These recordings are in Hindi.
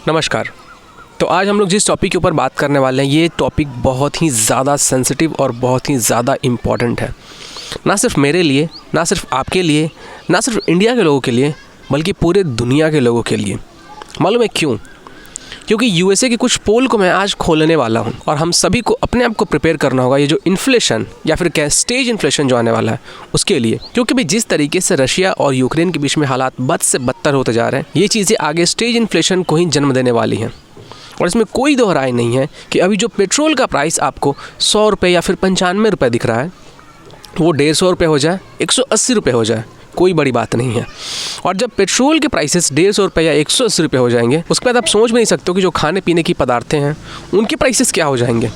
नमस्कार। तो आज हम लोग जिस टॉपिक के ऊपर बात करने वाले हैं ये टॉपिक बहुत ही ज़्यादा सेंसिटिव और बहुत ही ज़्यादा इम्पॉर्टेंट है, ना सिर्फ मेरे लिए, ना सिर्फ आपके लिए, ना सिर्फ इंडिया के लोगों के लिए, बल्कि पूरे दुनिया के लोगों के लिए। मालूम है क्यों? क्योंकि यूएसए के कुछ पोल को मैं आज खोलने वाला हूं और हम सभी को अपने आप को प्रिपेयर करना होगा ये जो इन्फ्लेशन या फिर क्या स्टेज इन्फ्लेशन जो आने वाला है उसके लिए। क्योंकि भाई जिस तरीके से रशिया और यूक्रेन के बीच में हालात बद से बदतर होते जा रहे हैं, ये चीज़ें आगे स्टेज इन्फ्लेशन को ही जन्म देने वाली हैं। और इसमें कोई दो राय नहीं है कि अभी जो पेट्रोल का प्राइस आपको 100 रुपये या फिर 95 रुपये दिख रहा है वो 150 रुपये हो जाए, 180 रुपये हो जाए, कोई बड़ी बात नहीं है। और जब पेट्रोल के प्राइसेस 150 रुपये या 180 रुपये हो जाएंगे उसके बाद आप सोच भी नहीं सकते हो कि जो खाने पीने की पदार्थें हैं उनके प्राइसेस क्या हो जाएंगे,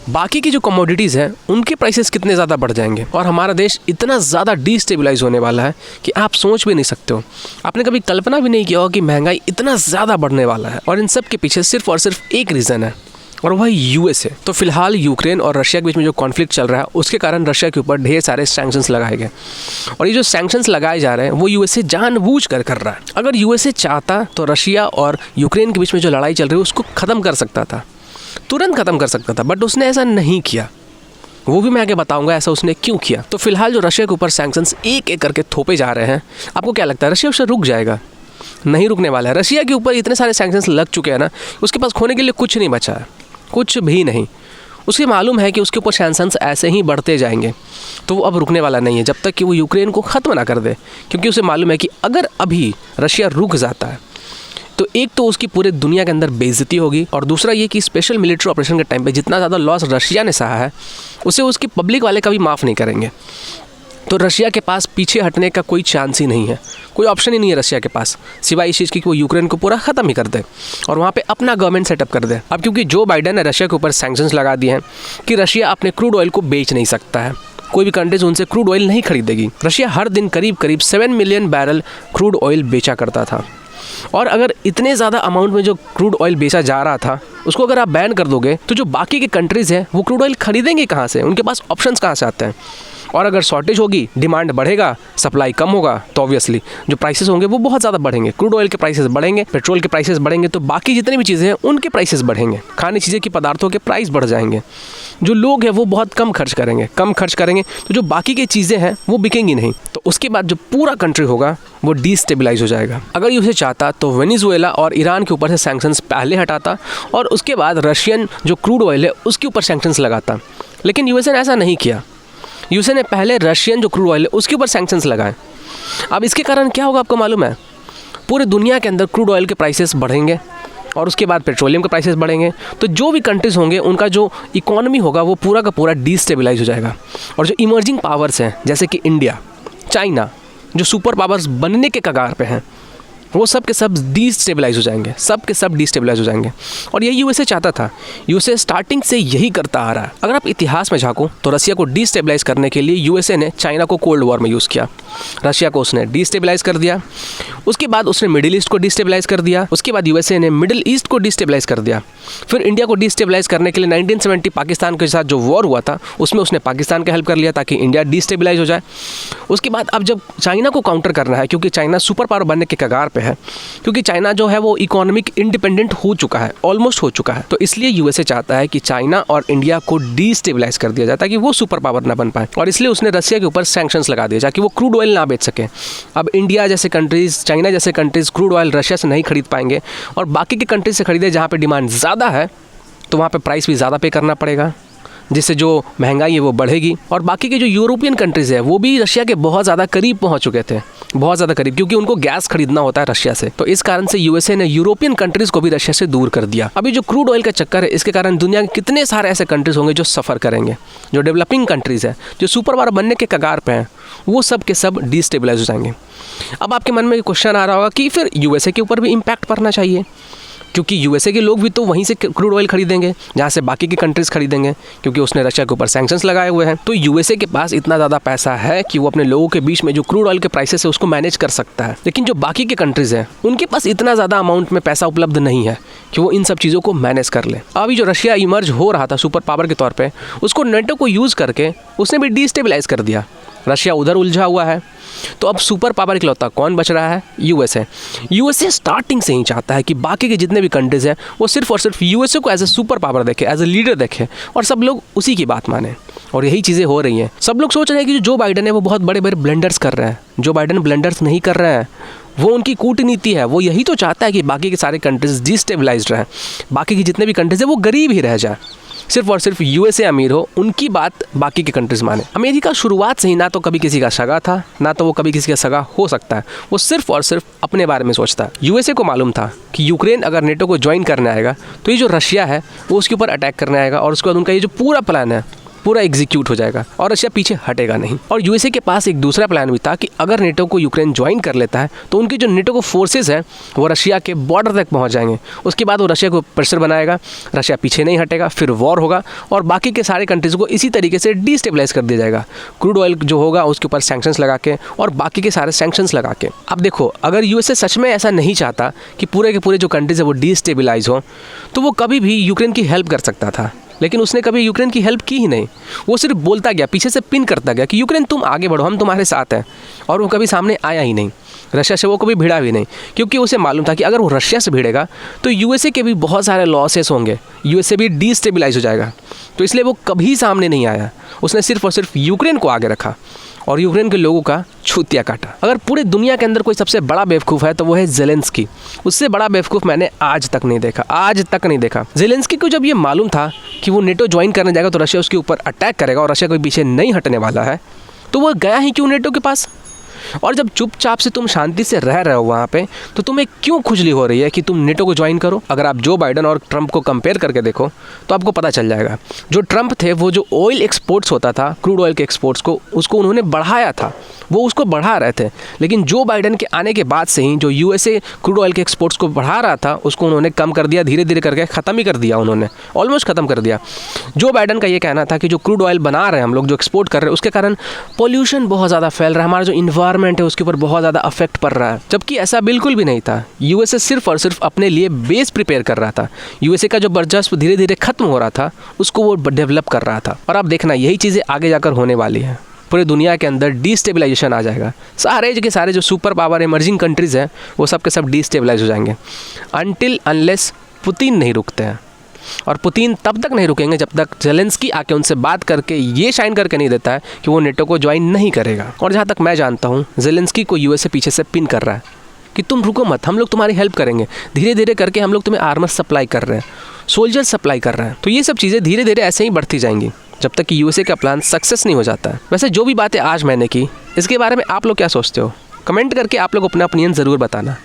बाकी की जो कमोडिटीज़ हैं उनके प्राइसेस कितने ज़्यादा बढ़ जाएंगे। और हमारा देश इतना ज़्यादा डिस्टेबलाइज होने वाला है कि आप सोच भी नहीं सकते हो। आपने कभी कल्पना भी नहीं किया होगा कि महंगाई इतना ज़्यादा बढ़ने वाला है। और इन सब के पीछे सिर्फ और सिर्फ एक रीज़न है और वह यूएस है। तो फिलहाल यूक्रेन और रशिया के बीच में जो कॉन्फ्लिक्ट चल रहा है उसके कारण रशिया के ऊपर ढेर सारे सैंक्शंस लगाए गए और ये जो सैंक्शंस लगाए जा रहे हैं वो यूएसए जानबूझ कर रहा है। अगर यूएसए चाहता तो रशिया और यूक्रेन के बीच में जो लड़ाई चल रही है उसको ख़त्म कर सकता था, तुरंत ख़त्म कर सकता था, बट उसने ऐसा नहीं किया। वो भी मैं आगे बताऊंगा ऐसा उसने क्यों किया। तो फिलहाल जो रशिया के ऊपर सैंक्शंस एक एक करके थोपे जा रहे हैं, आपको क्या लगता है रशिया उससे रुक जाएगा? नहीं रुकने वाला है। रशिया के ऊपर इतने सारे सैंक्शंस लग चुके हैं ना, उसके पास खोने के लिए कुछ नहीं बचा है, कुछ भी नहीं। उसे मालूम है कि उसके ऊपर सैंक्शंस ऐसे ही बढ़ते जाएंगे, तो वो अब रुकने वाला नहीं है जब तक कि वो यूक्रेन को ख़त्म ना कर दे। क्योंकि उसे मालूम है कि अगर अभी रशिया रुक जाता है तो एक तो उसकी पूरे दुनिया के अंदर बेइज्जती होगी और दूसरा ये कि स्पेशल मिलिट्री ऑपरेशन के टाइम पे जितना ज़्यादा लॉस रशिया ने सहा है उसे उसकी पब्लिक वाले कभी माफ़ नहीं करेंगे। तो रशिया के पास पीछे हटने का कोई चांस ही नहीं है, कोई ऑप्शन ही नहीं है रशिया के पास सिवाय इस चीज़ की कि वो यूक्रेन को पूरा ख़त्म ही कर दे और वहाँ पे अपना गवर्नमेंट सेटअप कर दे। अब क्योंकि जो बाइडेन ने रशिया के ऊपर सैंक्शंस लगा दिए हैं कि रशिया अपने क्रूड ऑयल को बेच नहीं सकता है, कोई भी कंट्रीज उनसे क्रूड ऑयल नहीं खरीदेगी। रशिया हर दिन करीब 7 मिलियन बैरल क्रूड ऑयल बेचा करता था और अगर इतने ज़्यादा अमाउंट में जो क्रूड ऑयल बेचा जा रहा था उसको अगर आप बैन कर दोगे तो जो बाकी के कंट्रीज़ हैं वो क्रूड ऑयल खरीदेंगे कहाँ से? उनके पास ऑप्शंस कहाँ से आते हैं? और अगर शॉर्टेज होगी, डिमांड बढ़ेगा, सप्लाई कम होगा तो ऑब्वियसली जो प्राइसेस होंगे वो बहुत ज़्यादा बढ़ेंगे। क्रूड ऑयल के प्राइसेस बढ़ेंगे, पेट्रोल के प्राइसेस बढ़ेंगे, तो बाकी जितनी भी चीज़ें हैं उनके प्राइसेस बढ़ेंगे, खाने चीज़ें की पदार्थों के प्राइस बढ़ जाएंगे। जो लोग हैं वो बहुत कम खर्च करेंगे तो जो बाकी की चीज़ें हैं वो बिकेंगी नहीं। तो उसके बाद जो पूरा कंट्री होगा वो डिस्टेबलाइज हो जाएगा। अगर ये उसे चाहता तो वेनेजुएला और ईरान के ऊपर से सैंक्शंस पहले हटाता और उसके बाद रशियन जो क्रूड ऑयल है उसके ऊपर सैंक्शंस लगाता। लेकिन यूएसए ने ऐसा नहीं किया। यूएसए ने पहले रशियन जो क्रूड ऑयल है उसके ऊपर सैंक्शंस लगाए। अब इसके कारण क्या होगा आपको मालूम है? पूरे दुनिया के अंदर क्रूड ऑयल के प्राइसेस बढ़ेंगे और उसके बाद पेट्रोलियम के प्राइसेस बढ़ेंगे। तो जो भी कंट्रीज़ होंगे उनका जो इकोनॉमी होगा वो पूरा का पूरा डिस्टेबलाइज हो जाएगा। और जो इमर्जिंग पावर्स हैं जैसे कि इंडिया, चाइना, जो सुपर पावर्स बनने के कगार पे हैं, वो सब के सब डिस्टेबलाइज हो जाएंगे, सब के सब डिस्टेबलाइज हो जाएंगे। और यही यूएसए चाहता था। यूएसए स्टार्टिंग से यही करता आ रहा है। अगर आप इतिहास में झांको तो रशिया को डिस्टेबलाइज करने के लिए यूएसए ने चाइना को कोल्ड वॉर में यूज़ किया, रशिया को उसने डिस्टेबलाइज कर दिया। उसके बाद उसने मिडिल ईस्ट को डिस्टेबलाइज कर दिया। उसके बाद यूएसए ने मिडिल ईस्ट को डिस्टेबलाइज कर दिया। फिर इंडिया को डिस्टेबलाइज करने के लिए 1970 पाकिस्तान के साथ जो वॉर हुआ था उसमें उसने पाकिस्तान का हेल्प कर लिया ताकि इंडिया डिस्टेबलाइज हो जाए। उसके बाद अब जब चाइना को काउंटर करना है, क्योंकि चाइना सुपर पावर बनने के कगार पे है, क्योंकि चाइना जो है वो इकोनॉमिक इंडिपेंडेंट हो चुका है, ऑलमोस्ट हो चुका है, तो इसलिए यूएसए चाहता है कि चाइना और इंडिया को डिस्टेबलाइज कर दिया जाए ताकि वो सुपर पावर ना बन पाए। और इसलिए उसने रशिया के ऊपर सैंक्शंस लगा दिए ताकि वो क्रूड ऑयल ना बेच सके। अब इंडिया जैसे कंट्रीज़, चाइना जैसे कंट्रीज़ क्रूड ऑयल रशिया से नहीं खरीद पाएंगे और बाकी के कंट्रीज से खरीदे जहाँ पे डिमांड ज़्यादा है तो वहाँ पे प्राइस भी ज़्यादा पे करना पड़ेगा, जिससे जो महंगाई है वो बढ़ेगी। और बाकी के जो यूरोपियन कंट्रीज़ है वो भी रशिया के बहुत ज़्यादा करीब पहुँच चुके थे, बहुत ज़्यादा करीब, क्योंकि उनको गैस खरीदना होता है रशिया से। तो इस कारण से यूएसए ने यूरोपियन कंट्रीज़ को भी रशिया से दूर कर दिया। अभी जो क्रूड ऑयल का चक्कर है इसके कारण दुनिया के कितने सारे ऐसे कंट्रीज़ होंगे जो सफ़र करेंगे। जो डेवलपिंग कंट्रीज़ है, जो सुपर पावर बनने के कगार पे हैं, वो सब के सब डिस्टेबलाइज हो जाएंगे। अब आपके मन में क्वेश्चन आ रहा होगा कि फिर यूएसए के ऊपर भी इम्पैक्ट पड़ना चाहिए, क्योंकि यूएसए के लोग भी तो वहीं से क्रूड ऑयल खरीदेंगे जहाँ से बाकी की कंट्रीज़ खरीदेंगे, क्योंकि उसने रशिया के ऊपर सैंक्शंस लगाए हुए हैं। तो यूएसए के पास इतना ज़्यादा पैसा है कि वो अपने लोगों के बीच में जो क्रूड ऑयल के प्राइसेस है उसको मैनेज कर सकता है। लेकिन जो बाकी के कंट्रीज़ हैं उनके पास इतना ज़्यादा अमाउंट में पैसा उपलब्ध नहीं है, कि वो इन सब चीज़ों को मैनेज कर ले। अभी जो रशिया इमर्ज हो रहा था सुपर पावर के तौर पे, उसको नेटो को यूज़ करके उसने भी डिस्टेबलाइज कर दिया। रशिया उधर उलझा हुआ है, तो अब सुपर पावर इकलौता कौन बच रहा है? यूएसए। यूएसए स्टार्टिंग से ही चाहता है कि बाकी के जितने भी कंट्रीज़ हैं वो सिर्फ और सिर्फ यूएसए को एज ए सुपर पावर देखे, एज ए लीडर देखे और सब लोग उसी की बात माने। और यही चीज़ें हो रही हैं। सब लोग सोच रहे हैं कि जो बाइडन है वो बहुत बड़े बड़े ब्लंडर्स कर रहे हैं। जो बाइडन ब्लंडर्स नहीं कर रहे हैं, वो उनकी कूटनीति है। वो यही तो चाहता है कि बाकी के सारे कंट्रीज डिस्टेबलाइज्ड रहें, बाकी की जितने भी कंट्रीज हैं वो गरीब ही रह जाए, सिर्फ और सिर्फ यूएसए अमीर हो, उनकी बात बाकी के कंट्रीज माने। अमेरिका शुरुआत से ही ना तो कभी किसी का सगा था, ना तो वो कभी किसी का सगा हो सकता है। वो सिर्फ और सिर्फ अपने बारे में सोचता है। यूएसए को मालूम था कि यूक्रेन अगर नेटो को ज्वाइन करने आएगा तो ये जो रशिया है वो उसके ऊपर अटैक करने आएगा और उसके बाद उनका ये जो पूरा प्लान है पूरा एग्जीक्यूट हो जाएगा और रशिया पीछे हटेगा नहीं। और यूएसए के पास एक दूसरा प्लान भी था कि अगर नेटो को यूक्रेन ज्वाइन कर लेता है तो उनके जो नेटो को फोर्सेस हैं वो रशिया के बॉर्डर तक पहुंच जाएंगे। उसके बाद वो रशिया को प्रेशर बनाएगा, रशिया पीछे नहीं हटेगा, फिर वॉर होगा और बाकी के सारे कंट्रीज़ को इसी तरीके से डिस्टेबलाइज कर दिया जाएगा। क्रूड ऑयल जो होगा उसके ऊपर सैंक्शंस लगा के और बाकी के सारे सैंक्शंस लगा के। अब देखो, अगर यूएसए सच में ऐसा नहीं चाहता कि पूरे के पूरे जो कंट्रीज़ है वो डिस्टेबलाइज हो, तो वो कभी भी यूक्रेन की हेल्प कर सकता था। लेकिन उसने कभी यूक्रेन की हेल्प की ही नहीं। वो सिर्फ बोलता गया, पीछे से पिन करता गया कि यूक्रेन तुम आगे बढ़ो, हम तुम्हारे साथ हैं। और वो कभी सामने आया ही नहीं। रशिया से वो कभी भिड़ा भी नहीं, क्योंकि उसे मालूम था कि अगर वो रशिया से भिड़ेगा तो यूएसए के भी बहुत सारे लॉसेस होंगे, यूएसए भी डिस्टेबलाइज हो जाएगा। तो इसलिए वो कभी सामने नहीं आया। उसने सिर्फ और सिर्फ यूक्रेन को आगे रखा और यूक्रेन के लोगों का छूतिया काटा। अगर पूरे दुनिया के अंदर कोई सबसे बड़ा बेवकूफ़ है तो वो है ज़ेलेंस्की। उससे बड़ा बेवकूफ़ मैंने आज तक नहीं देखा। ज़ेलेंस्की को जब ये मालूम था कि वो नेटो ज्वाइन करने जाएगा तो रशिया उसके ऊपर अटैक करेगा और रशिया कोई पीछे नहीं हटने वाला है, तो वो गया ही क्यों नेटो के पास? और जब चुपचाप से तुम शांति से रह रहे हो वहाँ पे, तो तुम्हें क्यों खुजली हो रही है कि तुम नेटो को ज्वाइन करो? अगर आप जो बाइडन और ट्रंप को कंपेयर करके देखो तो आपको पता चल जाएगा। जो ट्रंप थे वो जो ऑयल एक्सपोर्ट्स होता था, क्रूड ऑयल के एक्सपोर्ट्स को, उसको उन्होंने बढ़ाया था, वो उसको बढ़ा रहे थे। लेकिन जो बाइडन के आने के बाद से ही जो यूएसए क्रूड ऑयल के एक्सपोर्ट्स को बढ़ा रहा था उसको उन्होंने कम कर दिया, धीरे धीरे करके ख़त्म ही कर दिया। उन्होंने ऑलमोस्ट ख़त्म कर दिया। जो बाइडन का ये कहना था कि जो क्रूड ऑयल बना रहे हैं हम लोग, जो एक्सपोर्ट कर रहे हैं, उसके कारण पॉल्यूशन बहुत ज़्यादा फैल रहा है, हमारा जो इन्वायरमेंट है उसके ऊपर बहुत ज़्यादा अफेक्ट पड़ रहा है। जबकि ऐसा बिल्कुल भी नहीं था। यूएसए सिर्फ और सिर्फ अपने लिए बेस प्रिपेयर कर रहा था। यूएसए का जो वर्चस्व धीरे धीरे खत्म हो रहा था उसको वो डेवलप कर रहा था। और आप देखना यही चीज़ें आगे जाकर होने वाली है। पूरे दुनिया के अंदर डिस्टेबलाइजेशन आ जाएगा। सारे के सारे जो सुपर पावर इमर्जिंग कंट्रीज़ हैं वो सब के सब डिस्टेबलाइज हो जाएंगे अनटिल अनलेस पुतिन नहीं रुकते हैं। और पुतिन तब तक नहीं रुकेंगे जब तक ज़ेलेंस्की आके उनसे बात करके ये शाइन करके नहीं देता है कि वो नेटो को ज्वाइन नहीं करेगा। और जहाँ तक मैं जानता हूँ, ज़ेलेंस्की को यूएसए पीछे से पिन कर रहा है कि तुम रुको मत, हम लोग तुम्हारी हेल्प करेंगे। धीरे धीरे करके हम लोग तुम्हें आर्मर सप्लाई कर रहे हैं, सोल्जर सप्लाई कर रहे हैं। तो ये सब चीज़ें धीरे धीरे ऐसे ही बढ़ती जाएंगी जब तक कि यूएसए का प्लान सक्सेस नहीं हो जाता है। वैसे जो भी बातें आज मैंने की, इसके बारे में आप लोग क्या सोचते हो? कमेंट करके आप लोग अपना ओपिनियन ज़रूर बताना।